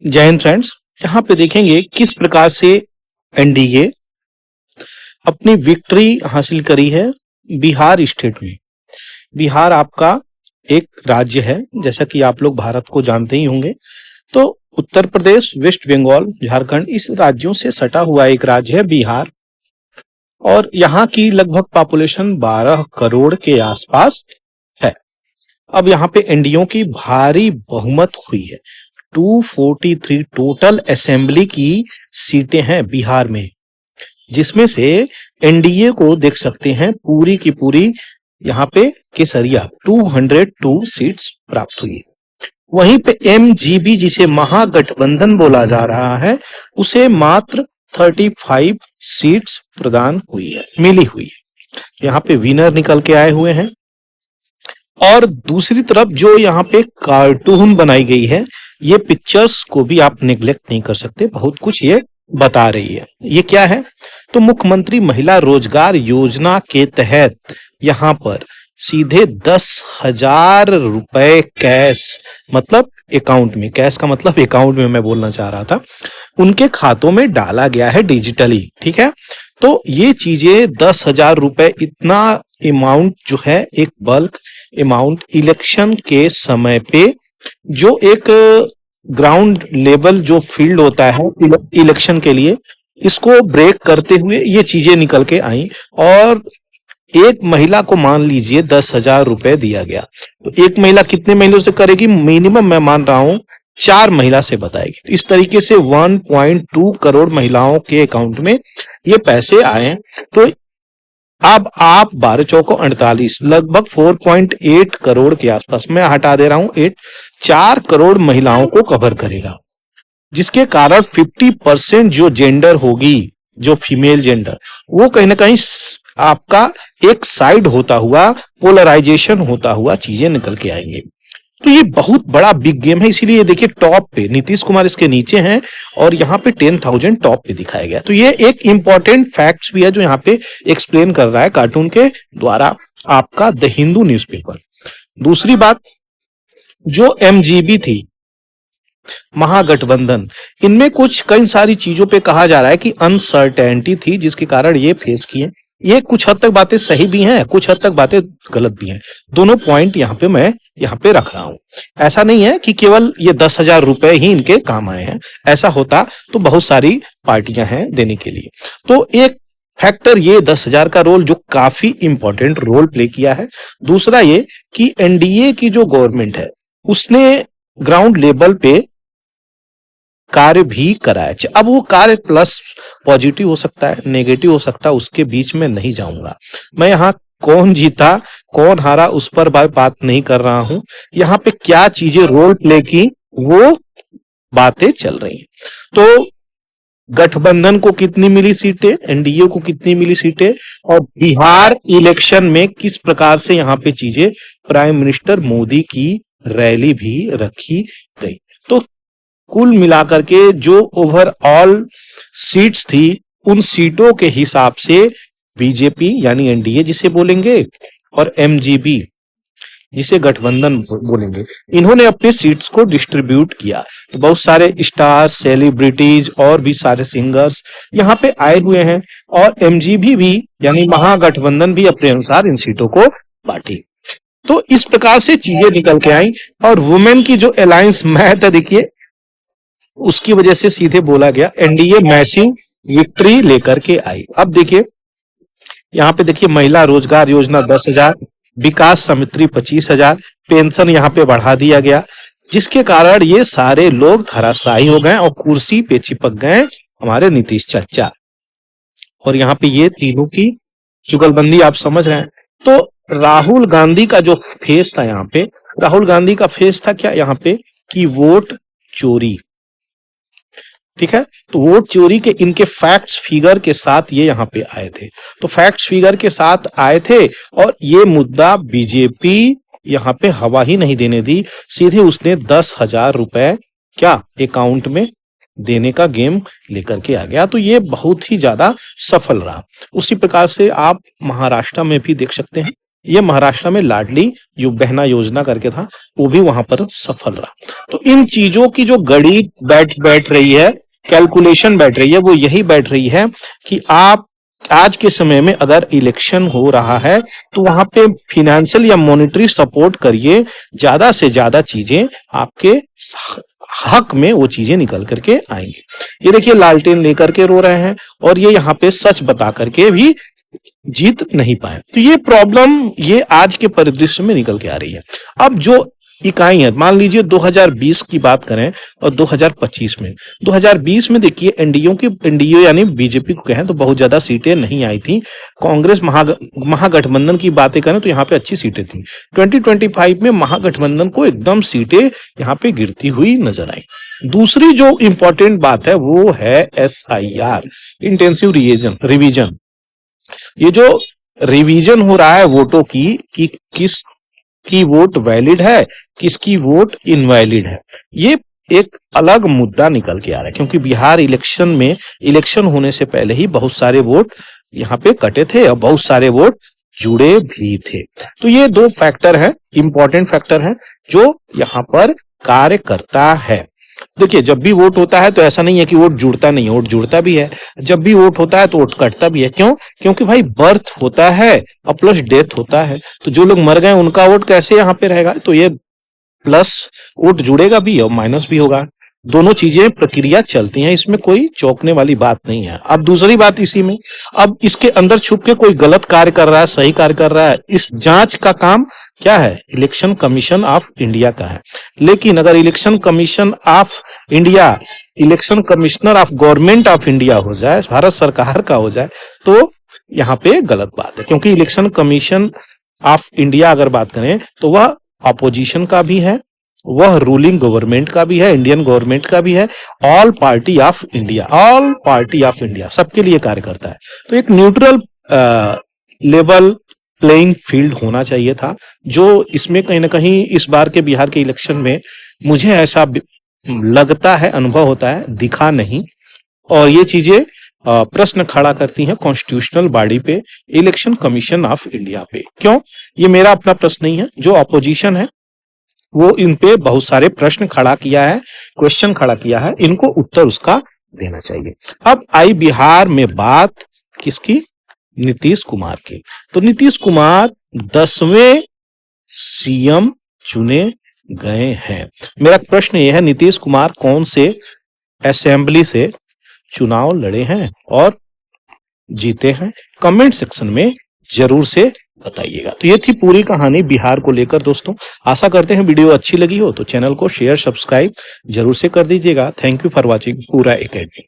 जय हिंद फ्रेंड्स। यहाँ पे देखेंगे किस प्रकार से एनडीए अपनी विक्ट्री हासिल करी है बिहार स्टेट में। बिहार आपका एक राज्य है, जैसा कि आप लोग भारत को जानते ही होंगे। तो उत्तर प्रदेश, वेस्ट बंगाल, झारखंड, इस राज्यों से सटा हुआ एक राज्य है बिहार, और यहाँ की लगभग पॉपुलेशन 12 करोड़ के आसपास है। अब यहाँ पे एनडीओ की भारी बहुमत हुई है। 243 टोटल असेंबली की सीटें हैं बिहार में, जिसमें से एनडीए को देख सकते हैं पूरी की पूरी यहाँ पे केसरिया 202 सीट्स प्राप्त हुई। वहीं पे एमजीबी, जिसे महागठबंधन बोला जा रहा है, उसे मात्र 35 सीट्स प्रदान मिली हुई है। यहाँ पे विनर निकल के आए हुए हैं। और दूसरी तरफ जो यहाँ पे कार्टून बनाई गई है, ये पिक्चर्स को भी आप निगलेक्ट नहीं कर सकते, बहुत कुछ ये बता रही है। ये क्या है? तो मुख्यमंत्री महिला रोजगार योजना के तहत यहाँ पर सीधे 10,000 रुपए कैश, मतलब अकाउंट में, कैश का मतलब अकाउंट में मैं बोलना चाह रहा था, उनके खातों में डाला गया है डिजिटली। ठीक है, तो ये चीजें 10,000 रुपए, इतना अमाउंट जो है, एक बल्क अमाउंट इलेक्शन के समय पे जो एक ग्राउंड लेवल जो फील्ड होता है इलेक्शन के लिए, इसको ब्रेक करते हुए ये चीजें निकल के आई। और एक महिला को मान लीजिए 10,000 रुपए दिया गया, तो एक महिला कितने महीनों से करेगी? मिनिमम मैं मान रहा हूं 4 महिला से बताएगी। तो इस तरीके से 1.2 करोड़ महिलाओं के अकाउंट में ये पैसे आए। तो अब आप 12 चौको 48, लगभग 4.8 करोड़ के आसपास, मैं हटा दे रहा हूं 8, 4 करोड़ महिलाओं को कवर करेगा, जिसके कारण 50% जो जेंडर होगी, जो फीमेल जेंडर, वो कहीं ना कहीं आपका एक साइड होता हुआ, पोलराइजेशन होता हुआ चीजें निकल के आएंगे। तो ये बहुत बड़ा बिग गेम है। इसीलिए देखिए टॉप पे नीतीश कुमार इसके नीचे हैं, और यहाँ पे 10,000 टॉप पे दिखाया गया। तो ये एक इंपॉर्टेंट फैक्ट्स भी है जो यहाँ पे एक्सप्लेन कर रहा है कार्टून के द्वारा आपका द हिंदू न्यूज़पेपर। दूसरी बात, जो एमजीबी थी, महागठबंधन, इनमें कुछ कई सारी चीजों पे कहा जा रहा है कि अनसर्टेनिटी थी, जिसके कारण ये फेस किए। ये कुछ हद तक बातें सही भी हैं, कुछ हद तक बातें गलत भी हैं। दोनों पॉइंट मैं यहाँ पे रख रहा हूं। ऐसा नहीं है कि केवल ये 10,000 रुपए ही इनके काम आए हैं, ऐसा होता तो बहुत सारी पार्टियां हैं देने के लिए। तो एक फैक्टर ये 10,000 का रोल, जो काफी इंपॉर्टेंट रोल प्ले किया है। दूसरा ये कि एनडीए की जो गवर्नमेंट है, उसने ग्राउंड लेवल पे कार्य भी कराया। अब वो कार्य प्लस पॉजिटिव हो सकता है, नेगेटिव हो सकता है, उसके बीच में नहीं जाऊंगा मैं। यहाँ कौन जीता कौन हारा उस पर बात नहीं कर रहा हूं। यहाँ पे क्या चीजें रोल प्ले की, वो बातें चल रही हैं। तो गठबंधन को कितनी मिली सीटें, एनडीए को कितनी मिली सीटें, और बिहार इलेक्शन में किस प्रकार से यहाँ पे चीजें, प्राइम मिनिस्टर मोदी की रैली भी रखी गई। तो कुल मिलाकर के जो ओवरऑल सीट्स थी, उन सीटों के हिसाब से बीजेपी यानी एनडीए जिसे बोलेंगे, और एमजीबी जिसे गठबंधन बोलेंगे, इन्होंने अपने सीट्स को डिस्ट्रीब्यूट किया। तो बहुत सारे स्टार, सेलिब्रिटीज और भी सारे सिंगर्स यहाँ पे आए हुए हैं, और एमजीबी भी यानी महागठबंधन भी अपने अनुसार इन सीटों को बांटी। तो इस प्रकार से चीजें निकल के आई। और वुमेन की जो अलायंस मैथ देखिए, उसकी वजह से सीधे बोला गया एनडीए मैसिव विक्ट्री लेकर के आई। अब देखिए यहाँ पे देखिए, महिला रोजगार योजना 10,000, विकास समिति 25,000, पेंशन यहाँ पे बढ़ा दिया गया, जिसके कारण ये सारे लोग धराशायी हो गए और कुर्सी पे चिपक गए हमारे नीतीश चाचा। और यहाँ पे ये तीनों की जुगलबंदी आप समझ रहे हैं। तो राहुल गांधी का जो फेस था यहाँ पे, राहुल गांधी का फेस था क्या यहाँ पे, कि वोट चोरी। ठीक है, तो वोट चोरी के इनके फैक्ट्स फिगर के साथ ये यहाँ पे आए थे। तो फैक्ट्स फिगर के साथ आए थे, और ये मुद्दा बीजेपी यहाँ पे हवा ही नहीं देने दी, सीधे उसने 10,000 रुपए क्या अकाउंट में देने का गेम लेकर के आ गया। तो ये बहुत ही ज्यादा सफल रहा। उसी प्रकार से आप महाराष्ट्र में भी देख सकते हैं, ये महाराष्ट्र में लाडली बहना योजना करके था, वो भी वहां पर सफल रहा। तो इन चीजों की जो गणित बैठ रही है, कैलकुलेशन बैठ रही है, वो यही बैठ रही है कि आप आज के समय में अगर इलेक्शन हो रहा है तो वहां पे फिनेंशियल या मॉनेटरी सपोर्ट करिए, ज्यादा से ज्यादा चीजें आपके हक में वो चीजें निकल करके आएंगी। ये देखिए लालटेन लेकर के रो रहे हैं और ये यहाँ पे सच बता करके भी जीत नहीं पाए। तो ये प्रॉब्लम ये आज के परिदृश्य में निकल के आ रही है। अब जो इकाई है, मान लीजिए 2020 की बात करें और 2025 में, 2020 में देखिए एनडीए यानी बीजेपी को कहें तो बहुत ज्यादा सीटें नहीं आई थी। कांग्रेस महागठबंधन की बातें करें तो यहाँ पे अच्छी सीटें थी। 2025 में महागठबंधन को एकदम सीटें यहाँ पे गिरती हुई नजर आई। दूसरी जो इंपॉर्टेंट बात है वो है SIR, इंटेंसिव रिवीजन। ये जो रिवीजन हो रहा है वोटों की कि किसकी वोट वैलिड है, किसकी वोट इनवैलिड है, ये एक अलग मुद्दा निकल के आ रहा है, क्योंकि बिहार इलेक्शन होने से पहले ही बहुत सारे वोट यहाँ पे कटे थे और बहुत सारे वोट जुड़े भी थे। तो ये दो फैक्टर हैं, इंपॉर्टेंट फैक्टर हैं जो यहाँ पर कार्य करता है। देखिए जब भी वोट होता है तो ऐसा नहीं है कि वोट जुड़ता नहीं है, वोट जुड़ता भी है। जब भी वोट होता है तो वोट कटता भी है। क्यों? क्योंकि भाई बर्थ होता है और प्लस डेथ होता है। तो जो लोग मर गए उनका वोट कैसे यहाँ पे रहेगा? तो ये प्लस वोट जुड़ेगा भी और माइनस भी होगा। दोनों चीजें प्रक्रिया चलती हैं, इसमें कोई चौंकने वाली बात नहीं है। अब दूसरी बात इसी में, अब इसके अंदर छुप के कोई गलत कार्य कर रहा है, सही कार्य कर रहा है, इस जांच का काम क्या है? इलेक्शन कमीशन ऑफ इंडिया का है। लेकिन अगर election commission of India election commissioner of government of India हो जाए, भारत सरकार का हो जाए, तो यहाँ पे गलत बात है। क्योंकि इलेक्शन कमीशन ऑफ इंडिया अगर बात करें तो वह अपोजिशन का भी है, वह रूलिंग गवर्नमेंट का भी है, इंडियन गवर्नमेंट का भी है, ऑल पार्टी ऑफ इंडिया सबके लिए कार्य करता है। तो एक न्यूट्रल लेवल प्लेइंग फील्ड होना चाहिए था, जो इसमें कहीं ना कहीं इस बार के बिहार के इलेक्शन में मुझे ऐसा लगता है, अनुभव होता है, दिखा नहीं। और ये चीजें प्रश्न खड़ा करती हैं कॉन्स्टिट्यूशनल बॉडी पे, इलेक्शन कमीशन ऑफ इंडिया पे। क्यों? ये मेरा अपना प्रश्न नहीं है, जो अपोजिशन है वो इन पे बहुत सारे प्रश्न खड़ा किया है, क्वेश्चन खड़ा किया है, इनको उत्तर उसका देना चाहिए। अब आई बिहार में बात किसकी? नीतीश कुमार की। तो नीतीश कुमार 10वें सीएम चुने गए हैं। मेरा प्रश्न यह है, नीतीश कुमार कौन से असेंबली से चुनाव लड़े हैं और जीते हैं? कमेंट सेक्शन में जरूर से बताइएगा। तो ये थी पूरी कहानी बिहार को लेकर दोस्तों। आशा करते हैं वीडियो अच्छी लगी हो तो चैनल को शेयर सब्सक्राइब जरूर से कर दीजिएगा। थैंक यू फॉर वॉचिंग पूरा एकेडमी।